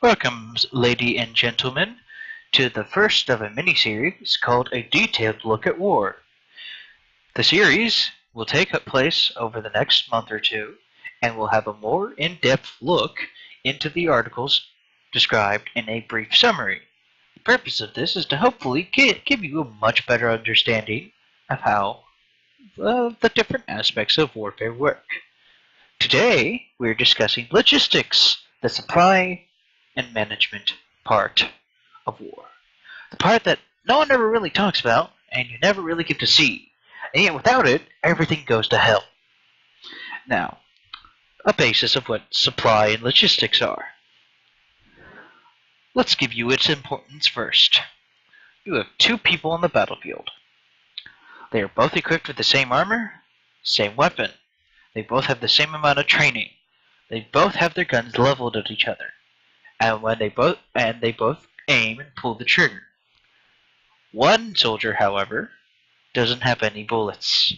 Welcome, ladies and gentlemen, to the first of a mini-series called A Detailed Look at War. The series will take place over the next month or two, and will have a more in-depth look into the articles described in a brief summary. The purpose of this is to hopefully give you a much better understanding of how the different aspects of warfare work. Today, we're discussing logistics, the supply and management part of war. The part that no one ever really talks about, and you never really get to see. And yet without it, everything goes to hell. Now, a basis of what supply and logistics are. Let's give you its importance first. You have two people on the battlefield. They are both equipped with the same armor, same weapon. They both have the same amount of training. They both have their guns leveled at each other. And they both aim and pull the trigger. One soldier, however, doesn't have any bullets.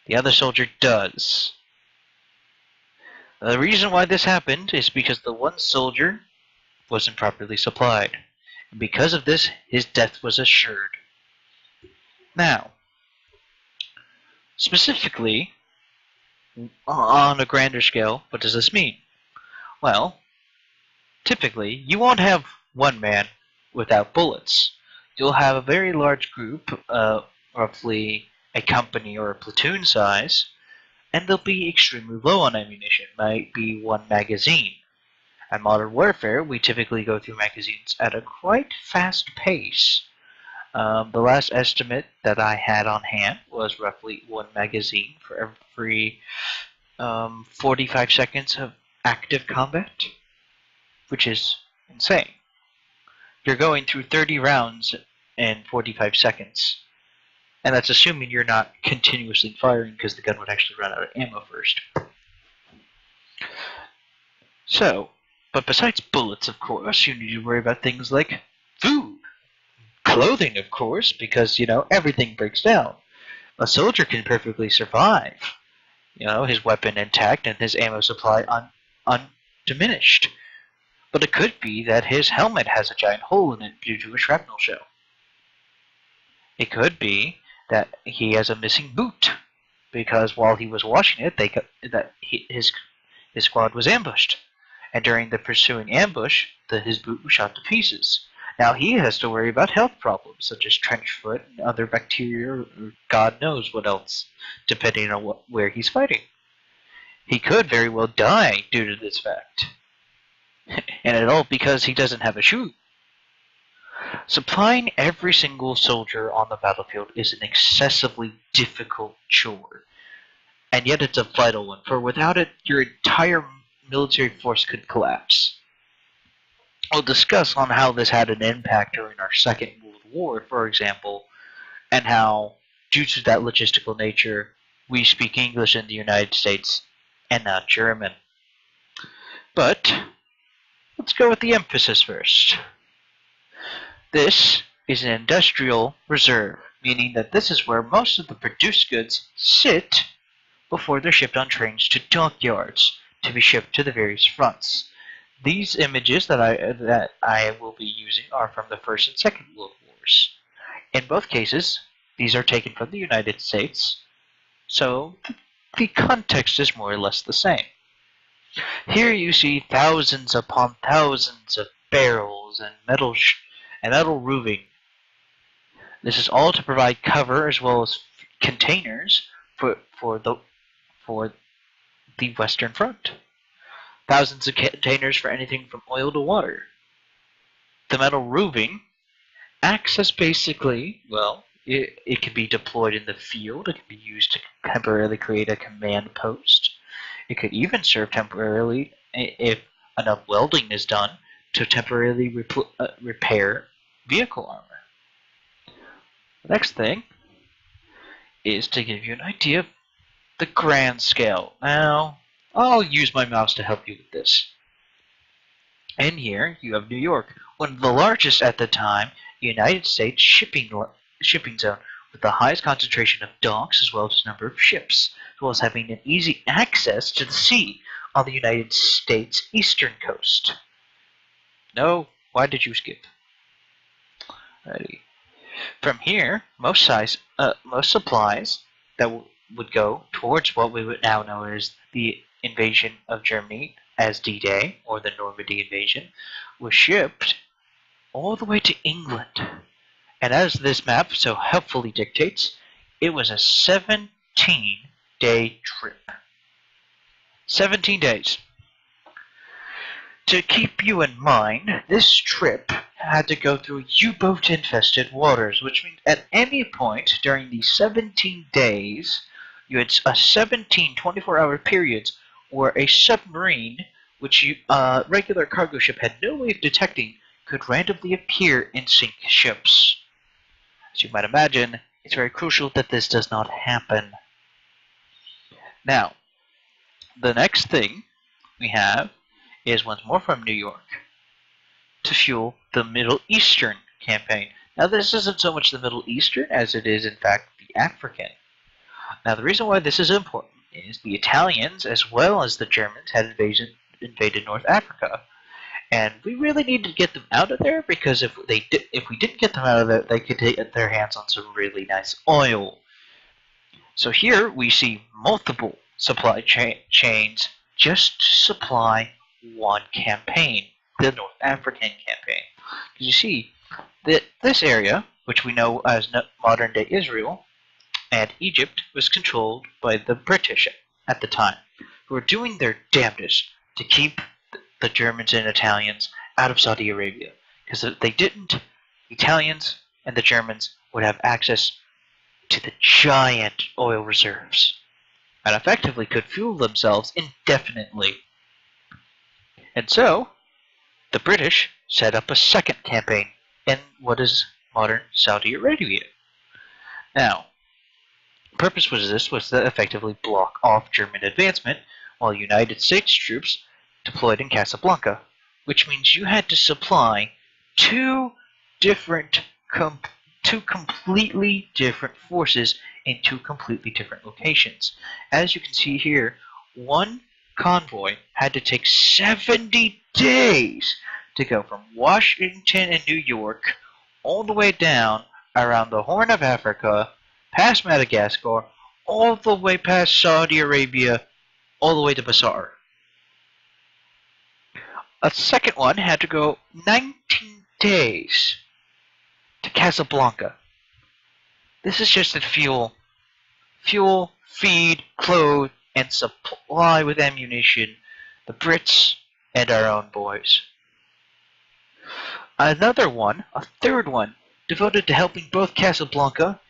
The other soldier does. The reason why this happened is because the one soldier wasn't properly supplied. And because of this, his death was assured. Now, specifically, on a grander scale, what does this mean? Well, typically, you won't have one man without bullets. You'll have a very large group, roughly a company or a platoon size, and they'll be extremely low on ammunition. It might be one magazine. In modern warfare, we typically go through magazines at a quite fast pace. The last estimate that I had on hand was roughly one magazine for every 45 seconds of active combat, which is insane. You're going through 30 rounds in 45 seconds, and that's assuming you're not continuously firing because the gun would actually run out of ammo first. So, but besides bullets, of course, you need to worry about things like food, clothing, of course, because, everything breaks down. A soldier can perfectly survive, his weapon intact and his ammo supply undiminished. But it could be that his helmet has a giant hole in it due to a shrapnel shell. It could be that he has a missing boot, because while he was washing it, his squad was ambushed. And during the pursuing ambush, his boot was shot to pieces. Now he has to worry about health problems, such as trench foot and other bacteria, or God knows what else, depending on where he's fighting. He could very well die due to this fact. And it all because he doesn't have a shoe. Supplying every single soldier on the battlefield is an excessively difficult chore. And yet it's a vital one, for without it, your entire military force could collapse. We'll discuss on how this had an impact during our Second World War, for example, and how, due to that logistical nature, we speak English in the United States and not German. But let's go with the emphasis first. This is an industrial reserve, meaning that this is where most of the produced goods sit before they're shipped on trains to dockyards to be shipped to the various fronts. These images that I will be using are from the First and Second World Wars. In both cases, these are taken from the United States, so the context is more or less the same. Here you see thousands upon thousands of barrels and metal roofing. This is all to provide cover as well as containers for the Western Front. Thousands of containers for anything from oil to water. The metal roofing acts as basically, it can be deployed in the field. It can be used to temporarily create a command post. It could even serve temporarily, if enough welding is done, to temporarily repair vehicle armor. The next thing is to give you an idea of the grand scale. Now, I'll use my mouse to help you with this. In here, you have New York, one of the largest at the time United States shipping zone, with the highest concentration of docks as well as number of ships, as well as having an easy access to the sea on the United States eastern coast. No, why did you skip? Ready. From here, most supplies that would go towards what we would now know as the invasion of Germany as D-Day, or the Normandy invasion, was shipped all the way to England. And as this map so helpfully dictates, it was a 17-day trip. 17 days. To keep you in mind, this trip had to go through U-boat infested waters, which means at any point during these 17 days, you had a 17 24-hour periods where a submarine, which regular cargo ship had no way of detecting, could randomly appear and sink ships. As you might imagine, it's very crucial that this does not happen. Now, the next thing we have is once more from New York to fuel the Middle Eastern campaign. Now, this isn't so much the Middle Eastern as it is, in fact, the African. Now, the reason why this is important is the Italians, as well as the Germans, had invaded North Africa. And we really needed to get them out of there, because if we didn't get them out of there, they could get their hands on some really nice oil. So here we see multiple supply chains just to supply one campaign, the North African campaign. You see that this area, which we know as modern-day Israel and Egypt, was controlled by the British at the time, who were doing their damnedest to keep the Germans and Italians out of Saudi Arabia. Because if they didn't, the Italians and the Germans would have access to the giant oil reserves and effectively could fuel themselves indefinitely. And so, the British set up a second campaign in what is modern Saudi Arabia. Now, the purpose was to effectively block off German advancement while United States troops deployed in Casablanca, which means you had to supply two completely different forces in two completely different locations. As you can see here, one convoy had to take 70 days to go from Washington and New York all the way down around the Horn of Africa, past Madagascar, all the way past Saudi Arabia, all the way to Basar. A second one had to go 19 days to Casablanca. This is just to fuel, feed, clothe, and supply with ammunition the Brits and our own boys. Another one, a third one, devoted to helping both Casablanca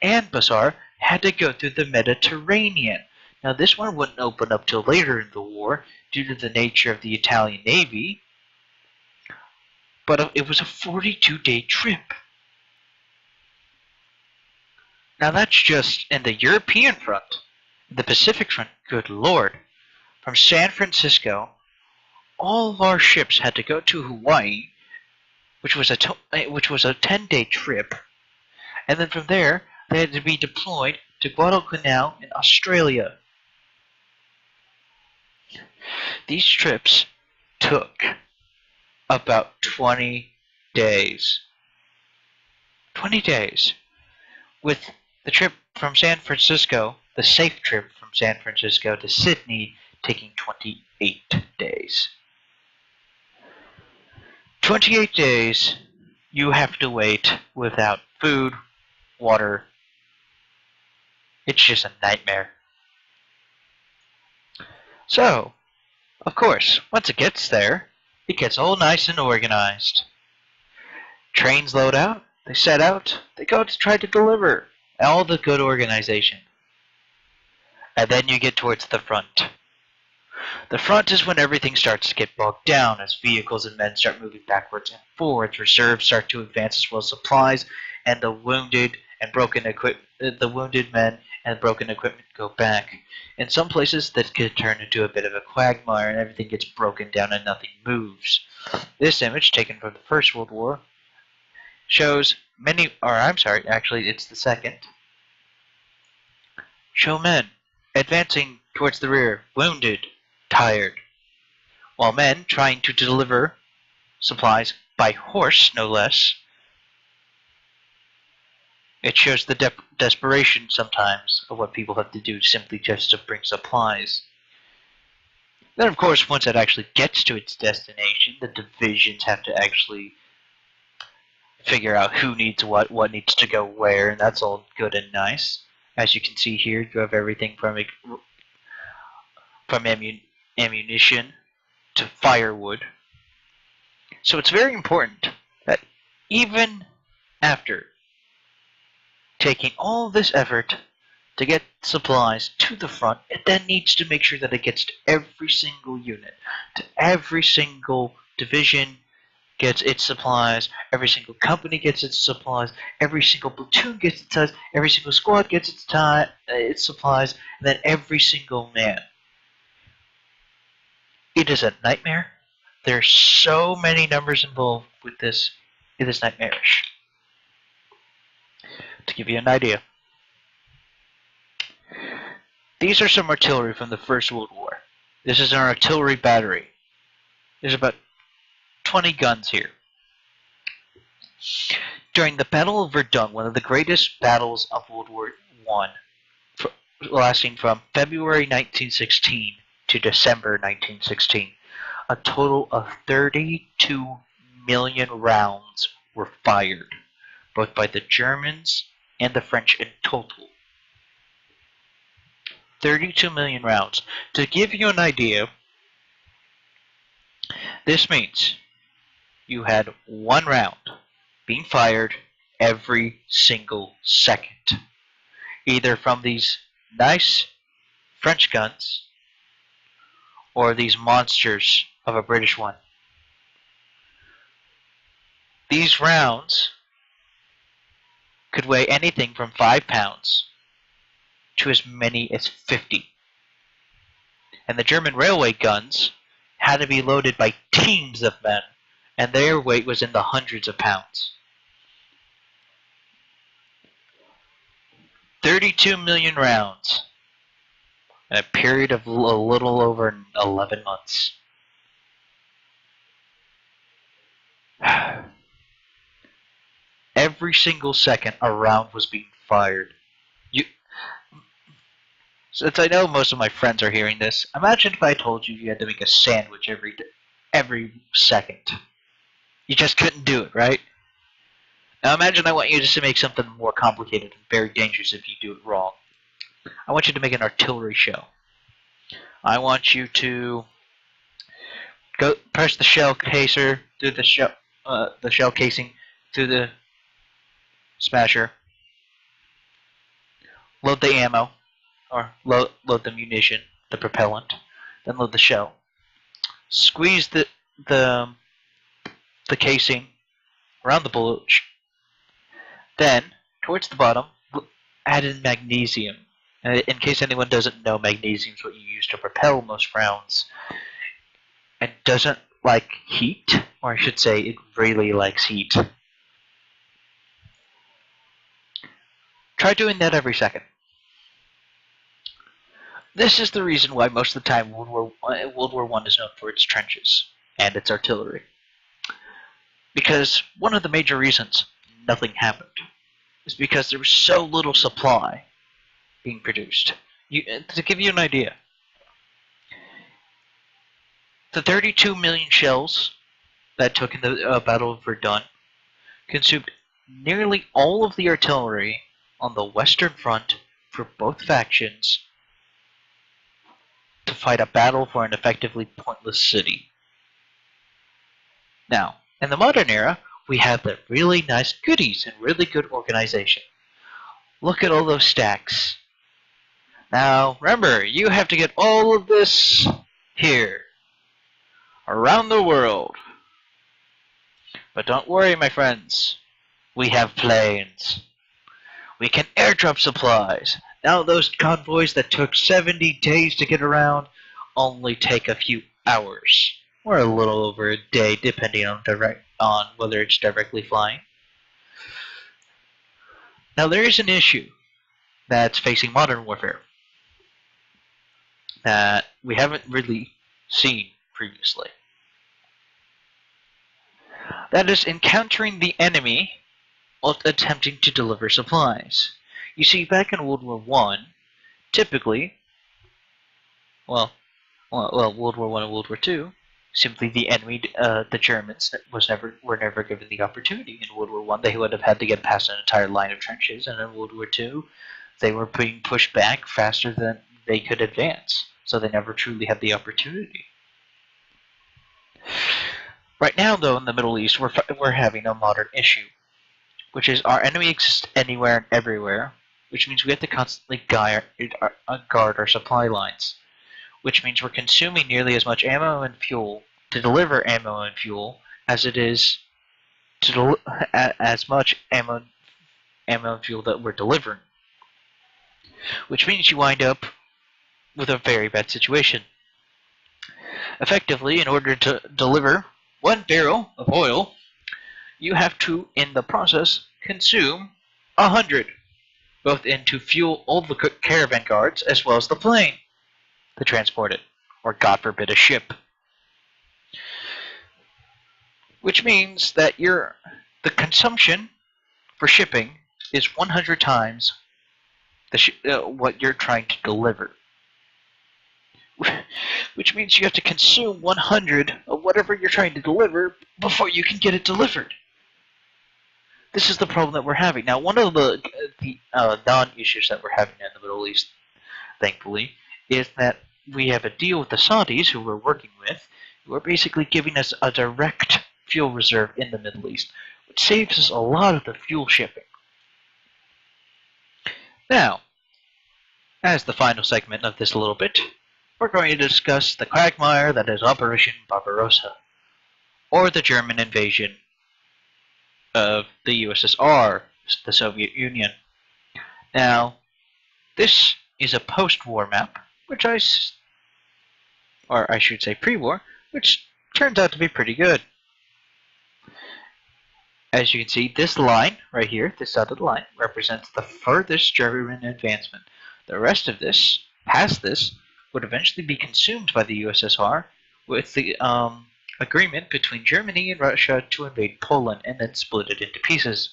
and Basar, had to go through the Mediterranean. Now, this one wouldn't open up till later in the war due to the nature of the Italian Navy, but it was a 42-day trip. Now, that's just in the European front. The Pacific front, good lord. From San Francisco, all of our ships had to go to Hawaii, which was a 10-day trip, and then from there they had to be deployed to Guadalcanal in Australia. These trips took about 20 days. 20 days. With the trip from San Francisco, the safe trip from San Francisco to Sydney, taking 28 days. 28 days you have to wait without food, water. It's just a nightmare. So, of course, once it gets there, it gets all nice and organized. Trains load out, they set out, they go to try to deliver. All the good organization. And then you get towards the front. The front is when everything starts to get bogged down as vehicles and men start moving backwards and forwards, reserves start to advance as well as supplies, and the wounded men and broken equipment go back. In some places that could turn into a bit of a quagmire and everything gets broken down and nothing moves. This image, taken from the First World War, shows it's the second. Show men advancing towards the rear, wounded, tired, while men trying to deliver supplies by horse, no less. It shows the desperation sometimes of what people have to do simply just to bring supplies. Then, of course, once it actually gets to its destination, the divisions have to actually figure out who needs what needs to go where, and that's all good and nice. As you can see here, you have everything from ammunition to firewood. So it's very important that even after taking all this effort to get supplies to the front, it then needs to make sure that it gets to every single unit, to every single division gets its supplies, every single company gets its supplies, every single platoon gets its supplies, every single squad gets its supplies, and then every single man. It is a nightmare. There's so many numbers involved with this. It is nightmarish. To give you an idea, these are some artillery from the First World War. This is an artillery battery. There's about 20 guns here. During the Battle of Verdun, one of the greatest battles of World War I, lasting from February 1916 to December 1916, a total of 32 million rounds were fired, both by the Germans and the French in total. 32 million rounds. To give you an idea, this means you had one round being fired every single second, either from these nice French guns or these monsters of a British one. These rounds could weigh anything from 5 pounds to as many as 50. And the German railway guns had to be loaded by teams of men, and their weight was in the hundreds of pounds. 32 million rounds in a period of a little over 11 months. Every single second a round was being fired. Since I know most of my friends are hearing this, imagine if I told you you had to make a sandwich every second. You just couldn't do it, right? Now imagine I want you just to make something more complicated and very dangerous if you do it wrong. I want you to make an artillery shell. I want you to go press the shell caser through the shell casing through the smasher. Load the ammo, or load the munition, the propellant, then load the shell. Squeeze the casing around the bullet. Then, towards the bottom, add in magnesium. In case anyone doesn't know, magnesium is what you use to propel most rounds. It doesn't like heat, or I should say, it really likes heat. Try doing that every second. This is the reason why most of the time World War I is known for its trenches and its artillery. Because one of the major reasons nothing happened is because there was so little supply being produced. To give you an idea, the 32 million shells that took in the Battle of Verdun consumed nearly all of the artillery on the Western Front for both factions to fight a battle for an effectively pointless city. Now, in the modern era, we have the really nice goodies and really good organization. Look at all those stacks. Now, remember, you have to get all of this here, around the world. But don't worry, my friends. We have planes. We can airdrop supplies. Now those convoys that took 70 days to get around only take a few hours, or a little over a day, depending on whether it's directly flying. Now there is an issue that's facing modern warfare that we haven't really seen previously. That is encountering the enemy while attempting to deliver supplies. You see, back in World War One, typically, World War One and World War Two, simply the enemy, the Germans, were never given the opportunity. In World War One, they would have had to get past an entire line of trenches, and in World War Two, they were being pushed back faster than they could advance, so they never truly had the opportunity. Right now, though, in the Middle East, we're having a modern issue, which is our enemy exists anywhere and everywhere, which means we have to constantly guard our supply lines, which means we're consuming nearly as much ammo and fuel to deliver ammo and fuel as it is to as much ammo and fuel that we're delivering, which means you wind up with a very bad situation. Effectively, in order to deliver 1 barrel of oil, you have to, in the process, consume 100, both to fuel all the caravan guards as well as the plane to transport it, or God forbid, a ship. Which means that the consumption for shipping is 100 times what you're trying to deliver. Which means you have to consume 100 of whatever you're trying to deliver before you can get it delivered. This is the problem that we're having. Now, one of the non-issues that we're having in the Middle East, thankfully, is that we have a deal with the Saudis, who we're working with, who are basically giving us a direct fuel reserve in the Middle East, which saves us a lot of the fuel shipping. Now, as the final segment of this little bit, we're going to discuss the quagmire that is Operation Barbarossa, or the German invasion of the USSR, the Soviet Union. Now, this is a post-war map, which I should say pre-war, which turns out to be pretty good. As you can see, this line right here, this dotted line, represents the furthest German advancement. The rest of this, past this, would eventually be consumed by the USSR with the agreement between Germany and Russia to invade Poland and then split it into pieces.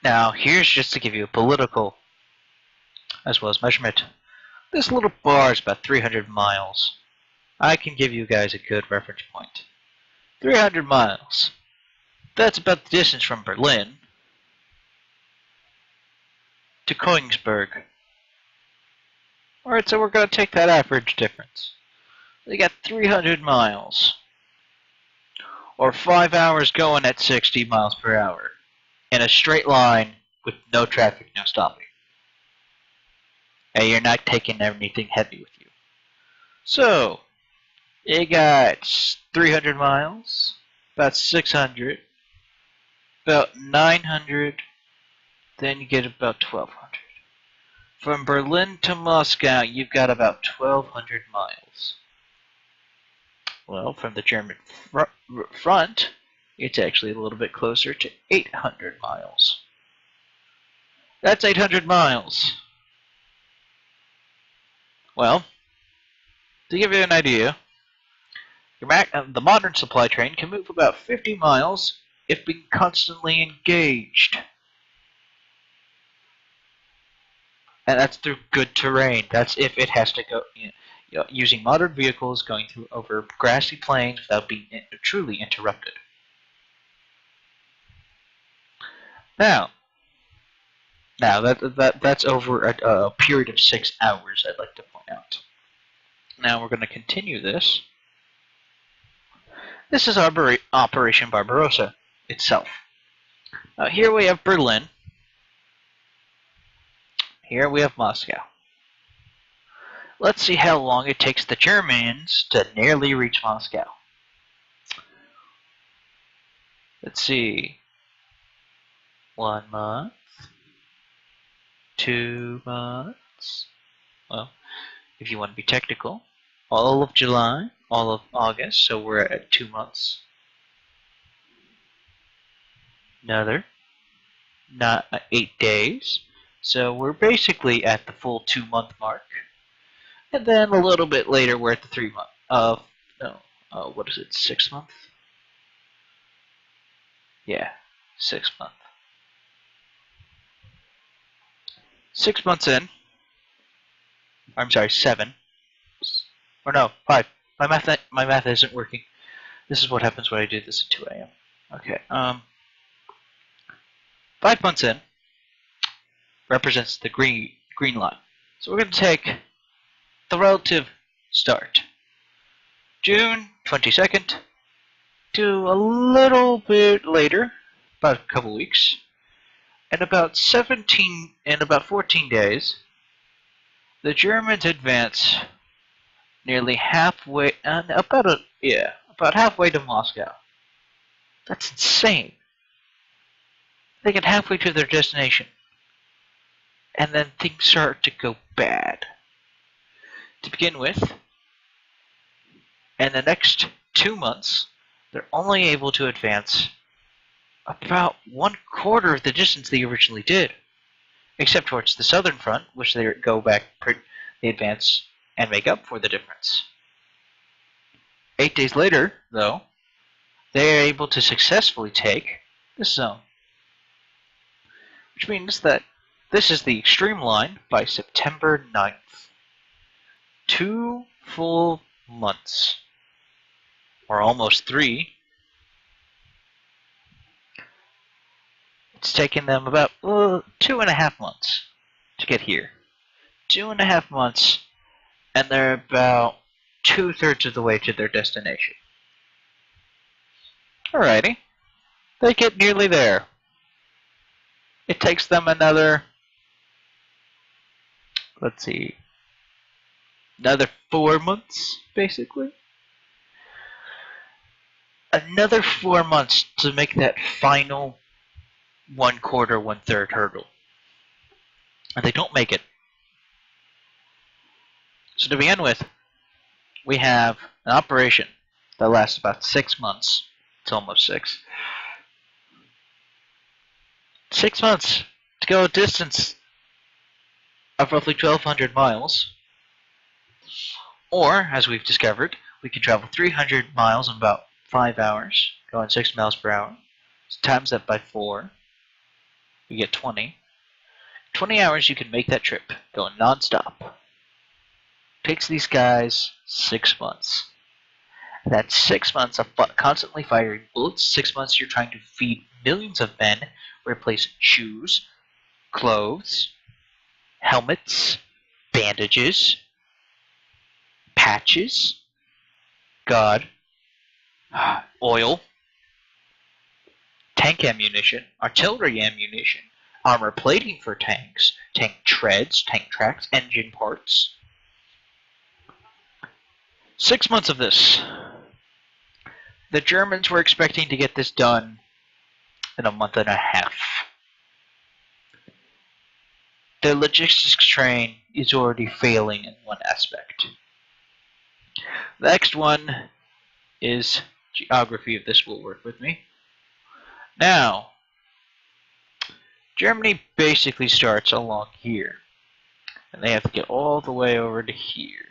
Now, here's just to give you a political as well as measurement. This little bar is about 300 miles. I can give you guys a good reference point. 300 miles. That's about the distance from Berlin to Königsberg. Alright, so we're going to take that average difference. We got 300 miles. Or 5 hours going at 60 miles per hour. In a straight line with no traffic, no stopping. And you're not taking anything heavy with you. So, you got 300 miles, about 600, about 900, then you get about 1200. From Berlin to Moscow, you've got about 1200 miles. Well, from the German front, it's actually a little bit closer to 800 miles. That's 800 miles. Well, to give you an idea, the modern supply train can move about 50 miles if being constantly engaged. And that's through good terrain. That's if it has to go, using modern vehicles going through over grassy plains without being truly interrupted. Now that's over a period of 6 hours, I'd like to point out. Now we're going to continue this. This is Operation Barbarossa itself. Here we have Berlin. Here we have Moscow. Let's see how long it takes the Germans to nearly reach Moscow. Let's see. 1 month. 2 months. Well, if you want to be technical, all of July, all of August, so we're at 2 months. Another, not 8 days, so we're basically at the full 2-month mark. And then a little bit later, we're at the 3 month. what is it, 6 month? Yeah, 6 month. 6 months in, I'm sorry, 7, or no, 5. My math isn't working. This is what happens when I do this at 2 a.m. Okay, 5 months in represents the green line. So we're going to take the relative start, June 22nd, to a little bit later, about a couple weeks, and about 14 days, the Germans advance nearly halfway, about halfway to Moscow. That's insane. They get halfway to their destination, and then things start to go bad. To begin with, in the next 2 months, they're only able to advance about 1/4 of the distance they originally did, except towards the southern front, which they advance and make up for the difference. 8 days later, though, they are able to successfully take this zone, which means that this is the extreme line by September 9th. 2 full months, or almost 3. It's taken them about 2.5 months to get here. 2.5 months, and they're about 2/3 of the way to their destination. Alrighty, they get nearly there. It takes them another, another 4 months, basically. Another 4 months to make that final 1/4, 1/3 hurdle. And they don't make it. So to begin with, we have an operation that lasts about 6 months. It's almost 6. 6 months to go a distance of roughly 1,200 miles. Or, as we've discovered, we can travel 300 miles in about 5 hours, going 6 miles per hour. So times that by 4, we get 20. 20 hours you can make that trip, going non-stop. Takes these guys 6 months. That's 6 months of constantly firing bullets. 6 months you're trying to feed millions of men, replace shoes, clothes, helmets, bandages, patches, oil, tank ammunition, artillery ammunition, armor plating for tanks, tank treads, tank tracks, engine parts. 6 months of this. The Germans were expecting to get this done in a month and a half. The logistics train is already failing in one aspect. The next one is geography, if this will work with me. Now, Germany basically starts along here, and they have to get all the way over to here.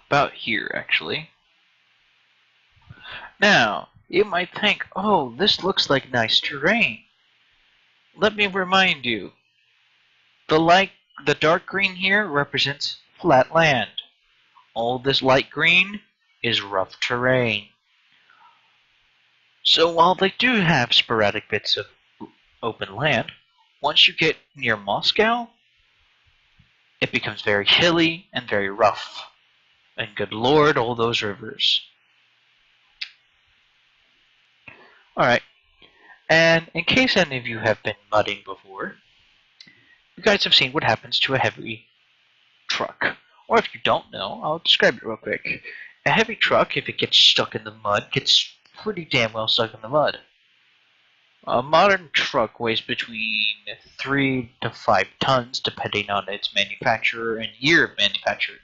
About here, actually. Now, you might think, oh, this looks like nice terrain. Let me remind you, the dark green here represents flat land. All this light green is rough terrain. So while they do have sporadic bits of open land, once you get near Moscow, it becomes very hilly and very rough. And good lord, all those rivers. Alright, and in case any of you have been mudding before, you guys have seen what happens to a heavy truck. Or if you don't know, I'll describe it real quick. A heavy truck, if it gets stuck in the mud, gets pretty damn well stuck in the mud. A modern truck weighs between 3 to 5 tons, depending on its manufacturer and year of manufacture.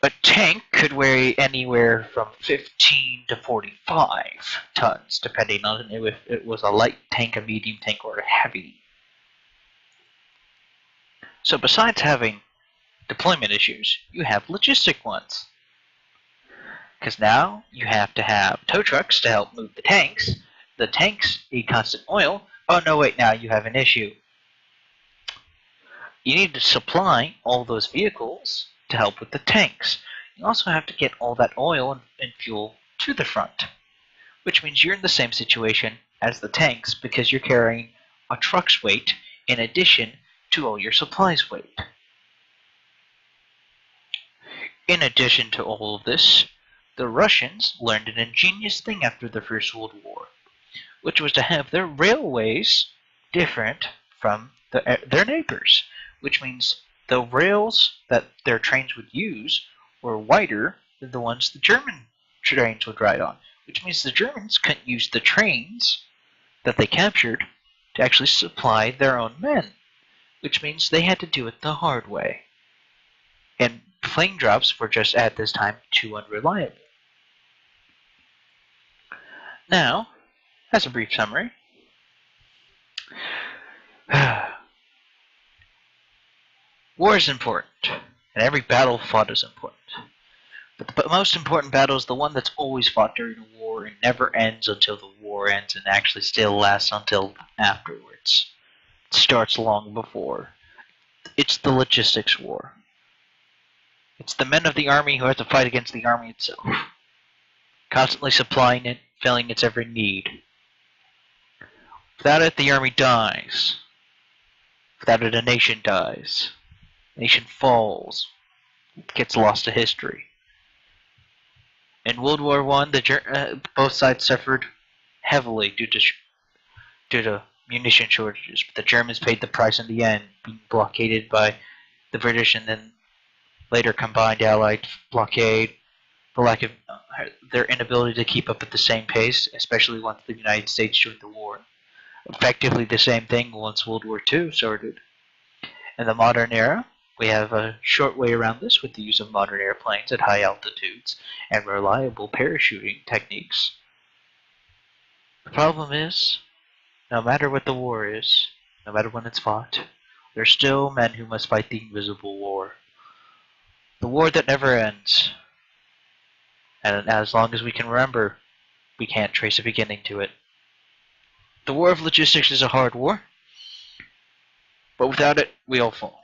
A tank could weigh anywhere from 15 to 45 tons, depending on if it was a light tank, a medium tank, or a heavy. So besides having deployment issues, you have logistic ones. Because now you have to have tow trucks to help move the tanks. The tanks need constant oil. Oh no, wait, now you have an issue. You need to supply all those vehicles to help with the tanks. You also have to get all that oil and fuel to the front, which means you're in the same situation as the tanks because you're carrying a truck's weight in addition to all your supplies' weight. In addition to all of this, the Russians learned an ingenious thing after the First World War, which was to have their railways different from their neighbors, which means the rails that their trains would use were wider than the ones the German trains would ride on, which means the Germans couldn't use the trains that they captured to actually supply their own men, which means they had to do it the hard way. And plane drops were just at this time too unreliable. Now, as a brief summary, war is important, and every battle fought is important. But the most important battle is the one that's always fought during a war and never ends until the war ends and actually still lasts until afterwards. It starts long before. It's the logistics war. It's the men of the army who have to fight against the army itself, constantly supplying it, filling its every need. Without it, the army dies. Without it, a nation dies. A nation falls. It gets lost to history. In World War I, both sides suffered heavily due to munition shortages, but the Germans paid the price in the end, being blockaded by the British and then later combined Allied blockade, the lack of their inability to keep up at the same pace, especially once the United States joined the war. Effectively the same thing once World War II started. In the modern era, we have a short way around this with the use of modern airplanes at high altitudes and reliable parachuting techniques. The problem is, no matter what the war is, no matter when it's fought, there are still men who must fight the invisible war. The war that never ends. And as long as we can remember, we can't trace a beginning to it. The war of logistics is a hard war, but without it, we all fall.